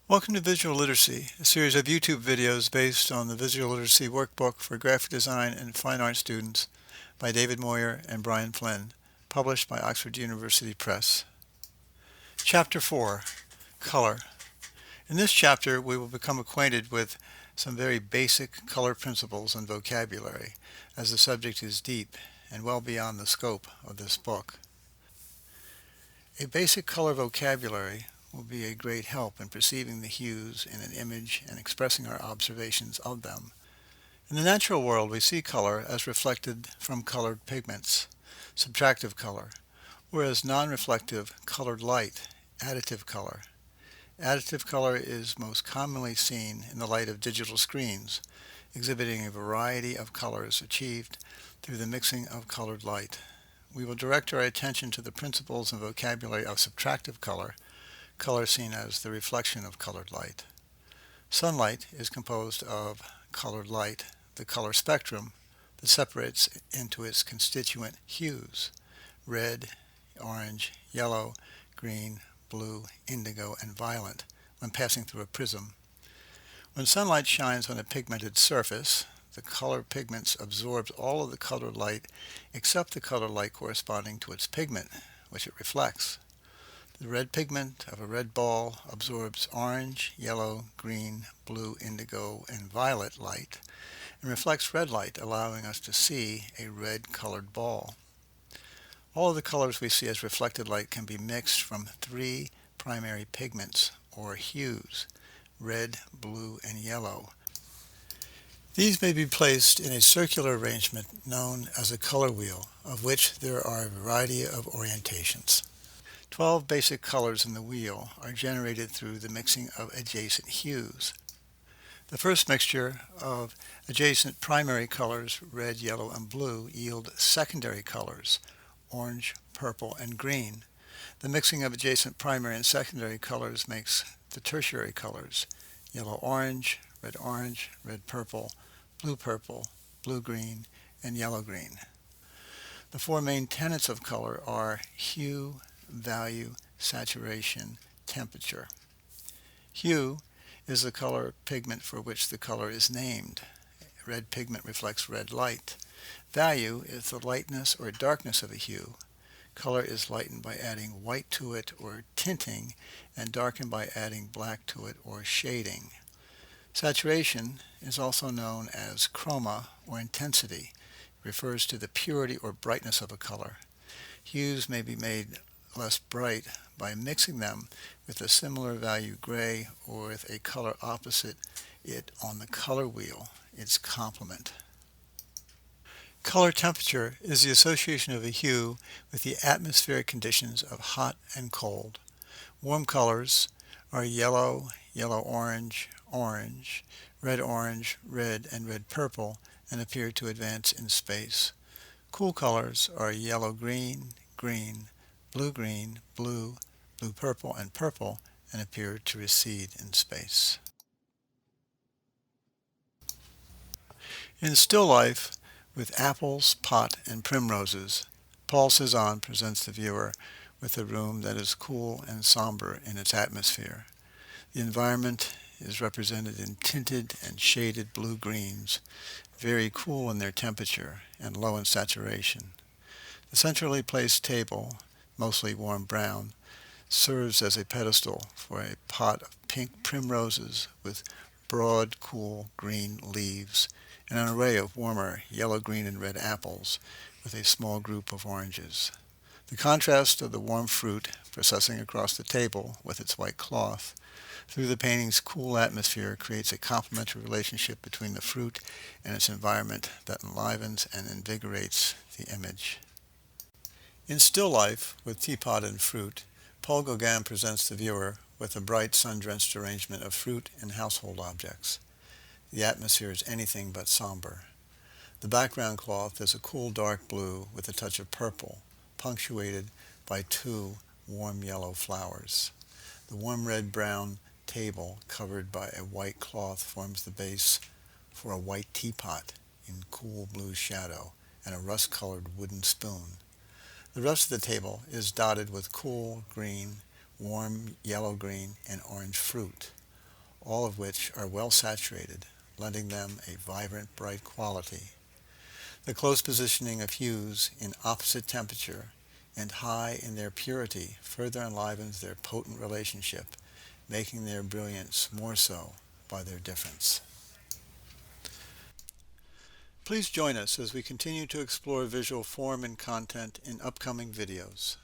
Welcome to Visual Literacy, a series of YouTube videos based on the Visual Literacy Workbook for Graphic Design and Fine Art Students by David Moyer and Brian Flynn, published by Oxford University Press. Chapter 4, Color. In this chapter, we will become acquainted with some very basic color principles and vocabulary, as the subject is deep and well beyond the scope of this book. A basic color vocabulary will be a great help in perceiving the hues in an image and expressing our observations of them. In the natural world, we see color as reflected from colored pigments, subtractive color, or as non-reflective colored light, additive color. Additive color is most commonly seen in the light of digital screens, exhibiting a variety of colors achieved through the mixing of colored light. We will direct our attention to the principles and vocabulary of subtractive color seen as the reflection of colored light. Sunlight is composed of colored light, the color spectrum that separates into its constituent hues: red, orange, yellow, green, blue, indigo, and violet when passing through a prism. When sunlight shines on a pigmented surface, the color pigments absorbs all of the colored light except the colored light corresponding to its pigment, which it reflects. The red pigment of a red ball absorbs orange, yellow, green, blue, indigo, and violet light and reflects red light, allowing us to see a red-colored ball. All of the colors we see as reflected light can be mixed from three primary pigments, or hues: red, blue, and yellow. These may be placed in a circular arrangement known as a color wheel, of which there are a variety of orientations. 12 basic colors in the wheel are generated through the mixing of adjacent hues. The first mixture of adjacent primary colors, red, yellow, and blue, yield secondary colors, orange, purple, and green. The mixing of adjacent primary and secondary colors makes the tertiary colors: yellow-orange, red-purple, blue-green, and yellow-green. The four main tenets of color are hue, value, saturation, temperature. Hue is the color pigment for which the color is named. Red pigment reflects red light. Value is the lightness or darkness of a hue. Color is lightened by adding white to it or tinting, and darkened by adding black to it or shading. Saturation is also known as chroma or intensity. It refers to the purity or brightness of a color. Hues may be made less bright by mixing them with a similar value gray or with a color opposite it on the color wheel, its complement. Color temperature is the association of a hue with the atmospheric conditions of hot and cold. Warm colors are yellow, yellow-orange, orange, red-orange, red, and red-purple, and appear to advance in space. Cool colors are yellow-green, green, blue-green, blue, blue-purple, and purple, and appear to recede in space. In still life, with apples, pot, and primroses, Paul Cézanne presents the viewer with a room that is cool and somber in its atmosphere. The environment is represented in tinted and shaded blue-greens, very cool in their temperature and low in saturation. The centrally placed table, mostly warm brown, serves as a pedestal for a pot of pink primroses with broad, cool green leaves and an array of warmer yellow, green, and red apples with a small group of oranges. The contrast of the warm fruit processing across the table with its white cloth through the painting's cool atmosphere creates a complementary relationship between the fruit and its environment that enlivens and invigorates the image. In still life, with teapot and fruit, Paul Gauguin presents the viewer with a bright sun-drenched arrangement of fruit and household objects. The atmosphere is anything but somber. The background cloth is a cool dark blue with a touch of purple, punctuated by two warm yellow flowers. The warm red-brown table covered by a white cloth forms the base for a white teapot in cool blue shadow and a rust-colored wooden spoon. The rest of the table is dotted with cool green, warm yellow-green, and orange fruit. all of which are well saturated, lending them a vibrant, bright quality. The close positioning of hues in opposite temperature and high in their purity further enlivens their potent relationship, making their brilliance more so by their difference. Please join us as we continue to explore visual form and content in upcoming videos.